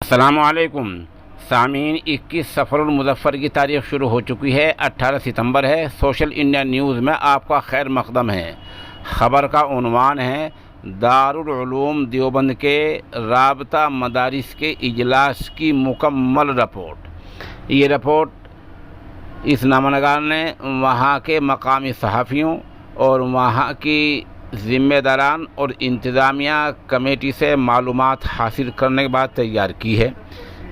अस्सलाम वालेकुम सामीन। 21 सफ़रुल मुज़फ़्फ़र की तारीख़ शुरू हो चुकी है। 18 सितंबर है। सोशल इंडिया न्यूज़ में आपका खैर मक़दम है। ख़बर का उन्वान है दारुल उलूम देवबंद के राबता मदारिस के इजलास की मुकम्मल रिपोर्ट। ये रिपोर्ट इस नामनगार ने वहाँ के मकामी सहाफ़ियों और वहाँ की ज़िम्मेदारान और इंतज़ामिया कमेटी से मालूमात हासिल करने के बाद तैयार की है।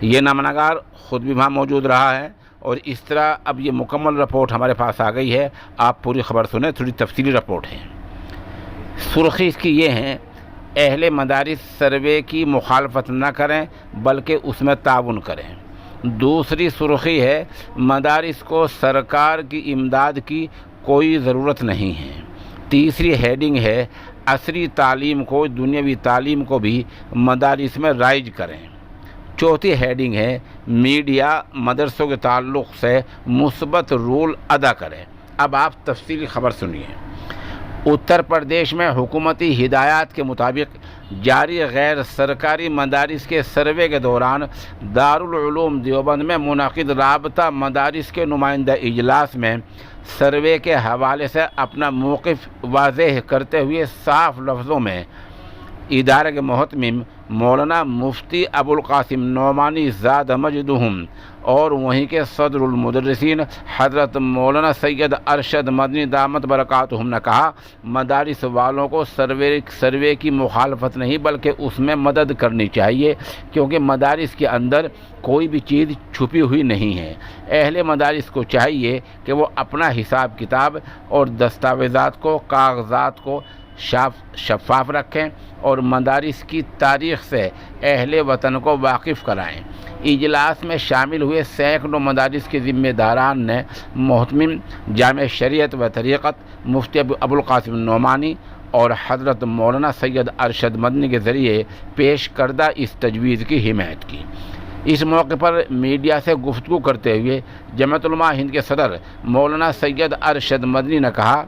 ये नामनगार ख़ुद भी वहाँ मौजूद रहा है और इस तरह अब ये मुकम्मल रिपोर्ट हमारे पास आ गई है। आप पूरी ख़बर सुने, थोड़ी तफसीली रिपोर्ट है। सुर्ख़ी इसकी ये है, अहले मदारिस सर्वे की मुखालफत न करें बल्कि उसमें ताउन करें। दूसरी सुर्ख़ी है, मदारिस को सरकार की इमदाद की कोई ज़रूरत नहीं है। तीसरी हेडिंग है, असरी तालीम को दुनियावी तालीम को भी मदारिस में राइज करें। चौथी हेडिंग है, मीडिया मदरसों के ताल्लुक़ से मुस्बत रोल अदा करें। अब आप तफसीली खबर सुनिए। उत्तर प्रदेश में हुकूमती हिदायत के मुताबिक जारी गैर सरकारी मदारिस के सर्वे के दौरान दारुल उलूम देवबंद में मुनक़िद राबता मदारिस के नुमाइंदा इजलास में सर्वे के हवाले से अपना मौक़िफ़ वाज़ेह करते हुए साफ लफ्ज़ों में इदारे के मुहतमिम मौलाना मुफ्ती अबुल कासिम नौमानी ज़ाद मजदुहुम और वहीं के सदरुल मुदर्रिसीन हज़रत मौलाना सैयद अरशद मदनी दामत बरकातुहुम ने कहा, मदारिस वालों को सर्वे की मुखालफत नहीं बल्कि उसमें मदद करनी चाहिए, क्योंकि मदारिस के अंदर कोई भी चीज़ छुपी हुई नहीं है। अहले मदारिस को चाहिए कि वो अपना हिसाब किताब और दस्तावेज़ात को कागज़ात को शफ़ाफ रखें और मदारिस की तारीख़ से अहले वतन को वाकिफ़ कराएँ। इजलास में शामिल हुए सैकड़ों मदारिस के ज़िम्मेदारान ने मुहतमिम जामे शरीयत व तरीक़त मुफ्ती अबुल कासिम नौमानी और हज़रत मौलाना सैयद अरशद मदनी के ज़रिए पेश करदा इस तजवीज़ की हिमायत की। इस मौके पर मीडिया से गुफ्तगू करते हुए जमात उलमा हिंद के सदर मौलाना सैयद अरशद मदनी ने कहा,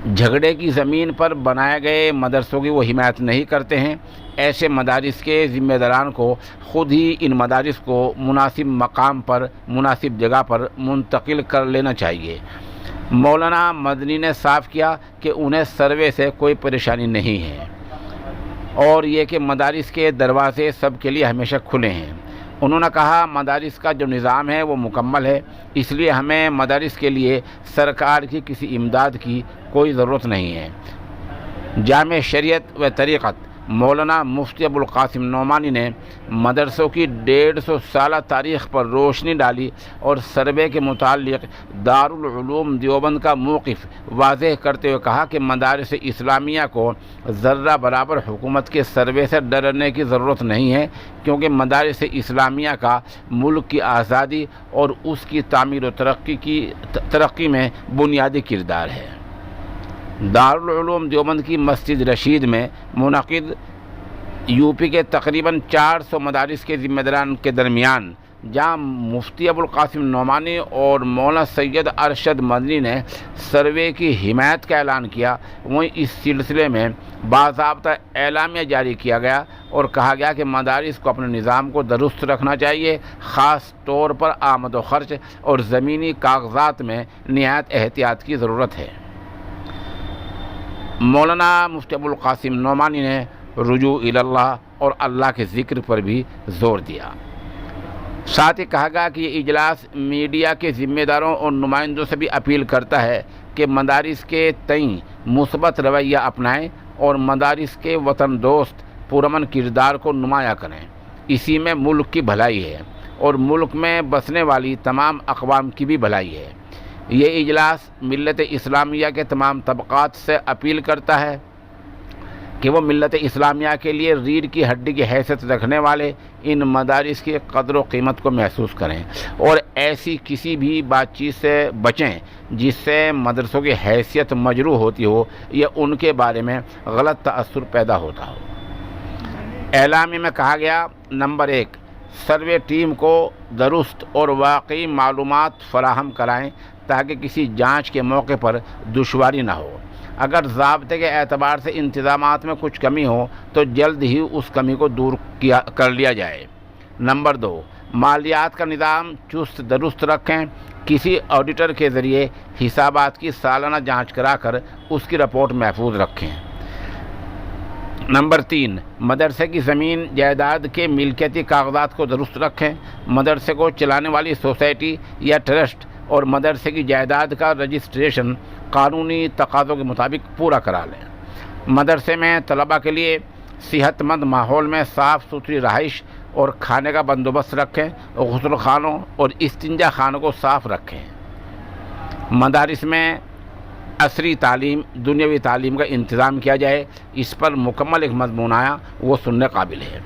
झगड़े की ज़मीन पर बनाए गए मदरसों की वो हिमायत नहीं करते हैं। ऐसे मदारिस के ज़िम्मेदारान को ख़ुद ही इन मदारिस को मुनासिब मकाम पर मुनासिब जगह पर मुंतकिल कर लेना चाहिए। मौलाना मदनी ने साफ़ किया कि उन्हें सर्वे से कोई परेशानी नहीं है और ये कि मदारिस के दरवाज़े सब के लिए हमेशा खुले हैं। उन्होंने कहा, मदारिस का जो निज़ाम है वो मुकम्मल है, इसलिए हमें मदारिस के लिए सरकार की किसी इमदाद की कोई ज़रूरत नहीं है। जामे शरीयत व तरीक़त मौलाना मुफ्ती अबुल कासिम नौमानी ने मदरसों की 150 साल तारीख़ पर रोशनी डाली और सर्वे के मुताल्लिक़ दारुल उलूम देवबंद का मौक़िफ़ वाज़ेह करते हुए कहा कि मदारिस इस्लामिया को ज़र्रा बराबर हुकूमत के सर्वे से डरने की ज़रूरत नहीं है, क्योंकि मदारिस इस्लामिया का मुल्क की आज़ादी और उसकी तामीर व तरक्की में बुनियादी किरदार है। दारुल उलूम देवबंद की मस्जिद रशीद में मुनक़िद यूपी के तकरीबन 400 मदारिस के ज़िम्मेदारान के दरमियान, जहाँ मुफ्ती अबुल कासिम नौमानी और मौलाना सैयद अरशद मदनी ने सर्वे की हिमायत का ऐलान किया, वहीं इस सिलसिले में बाज़ाब्ता एलामिया जारी किया गया और कहा गया कि मदारिस को अपने निज़ाम को दुरुस्त रखना चाहिए। ख़ास तौर पर आमद व ख़र्च और ज़मीनी कागज़ात में निहायत एहतियात की ज़रूरत है। मौलाना मुफ्ती अबुल कासिम नौमानी ने रुजू इल्लाह और अल्लाह के ज़िक्र पर भी ज़ोर दिया। साथ ही कहा गया कि ये इजलास मीडिया के ज़िम्मेदारों और नुमाइंदों से भी अपील करता है कि मदारिस के तईं मुस्बत रवैया अपनाएं और मदारिस के वतन दोस्त पुरअमन किरदार को नुमाया करें। इसी में मुल्क की भलाई है और मुल्क में बसने वाली तमाम अक़वाम की भी भलाई है। ये इजलास मिल्लत इस्लामिया के तमाम तबक़ात से अपील करता है कि वो मिल्लत इस्लामिया के लिए रीढ़ की हड्डी की हैसियत रखने वाले इन मदारिस की कदर व क़ीमत को महसूस करें और ऐसी किसी भी बातचीत से बचें जिससे मदरसों की हैसियत मजरूह होती हो या उनके बारे में गलत तअस्सुर पैदा होता हो। एलामी में कहा गया, नंबर 1, सर्वे टीम को दुरुस्त और वाकई मालूमात फराहम कराएँ ताकि किसी जांच के मौके पर दुश्वारी न हो। اگر ضابطے کے اعتبار سے انتظامات میں کچھ کمی ہو تو جلد ہی اس کمی کو دور کر لیا جائے۔ نمبر 2، مالیات کا نظام چست درست رکھیں۔ کسی آڈیٹر کے ذریعے حسابات کی سالانہ جانچ کرا کر اس کی رپورٹ محفوظ رکھیں۔ نمبر 3، مدرسے کی زمین جائیداد کے ملکیتی کاغذات کو درست رکھیں۔ مدرسے کو چلانے والی سوسائٹی یا ٹرسٹ اور مدرسے کی جائیداد کا رجسٹریشن قانونی تقاضوں کے مطابق پورا کرا لیں۔ مدرسے میں طلباء کے لیے صحت مند ماحول میں صاف ستھری رہائش اور کھانے کا بندوبست رکھیں۔ غسل خانوں اور استنجا خانوں کو صاف رکھیں۔ مدارس میں عصری تعلیم، دنیاوی تعلیم کا انتظام کیا جائے، اس پر مکمل ایک مضمون آیا، وہ سننے قابل ہے۔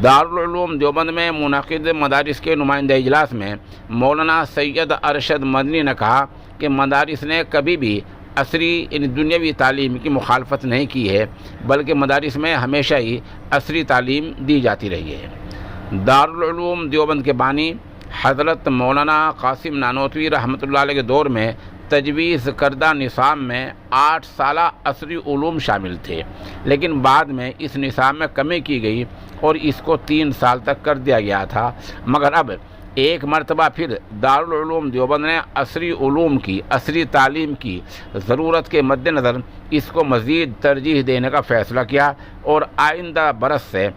دارالعلوم دیوبند میں منعقد مدارس کے نمائندہ اجلاس میں مولانا سید ارشد مدنی نے کہا کہ مدارس نے کبھی بھی عصری یعنی دنیاوی تعلیم کی مخالفت نہیں کی ہے، بلکہ مدارس میں ہمیشہ ہی عصری تعلیم دی جاتی رہی ہے۔ دارالعلوم دیوبند کے بانی حضرت مولانا قاسم نانوتوی رحمۃ اللہ علیہ کے دور میں تجویز کردہ نصاب میں 8 سالہ عصری علوم شامل تھے، لیکن بعد میں اس نصاب میں کمی کی گئی اور اس کو 3 سال تک کر دیا گیا تھا، مگر اب ایک مرتبہ پھر دارالعلوم دیوبند نے عصری علوم کی، عصری تعلیم کی ضرورت کے مد نظر اس کو مزید ترجیح دینے کا فیصلہ کیا اور آئندہ برس سے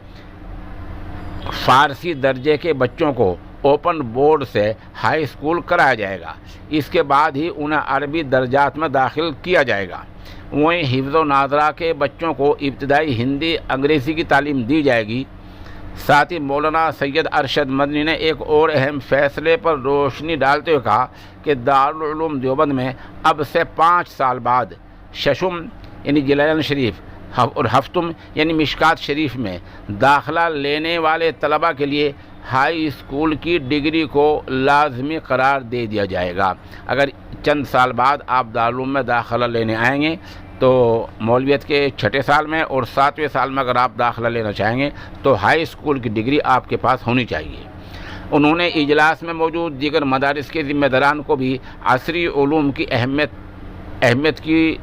فارسی درجے کے بچوں کو اوپن بورڈ سے ہائی اسکول کرایا جائے گا۔ اس کے بعد ہی انہیں عربی درجات میں داخل کیا جائے گا۔ وہیں حفظ و ناظرہ کے بچوں کو ابتدائی ہندی انگریزی کی تعلیم دی جائے گی۔ ساتھ ہی مولانا سید ارشد مدنی نے ایک اور اہم فیصلے پر روشنی ڈالتے ہوئے کہا کہ دارالعلوم دیوبند میں اب سے 5 سال بعد ششم یعنی جلیلان شریف اور ہفتم یعنی مشکات شریف میں داخلہ لینے والے طلباء کے لیے ہائی اسکول کی ڈگری کو لازمی قرار دے دیا جائے گا۔ اگر چند سال بعد آپ دارالعلوم میں داخلہ لینے آئیں گے تو مولویت کے 6 سال میں اور 7ویں سال میں اگر آپ داخلہ لینا چاہیں گے تو ہائی اسکول کی ڈگری آپ کے پاس ہونی چاہیے۔ انہوں نے اجلاس میں موجود دیگر مدارس کے ذمہ داران کو بھی عصری علوم کی اہمیت کی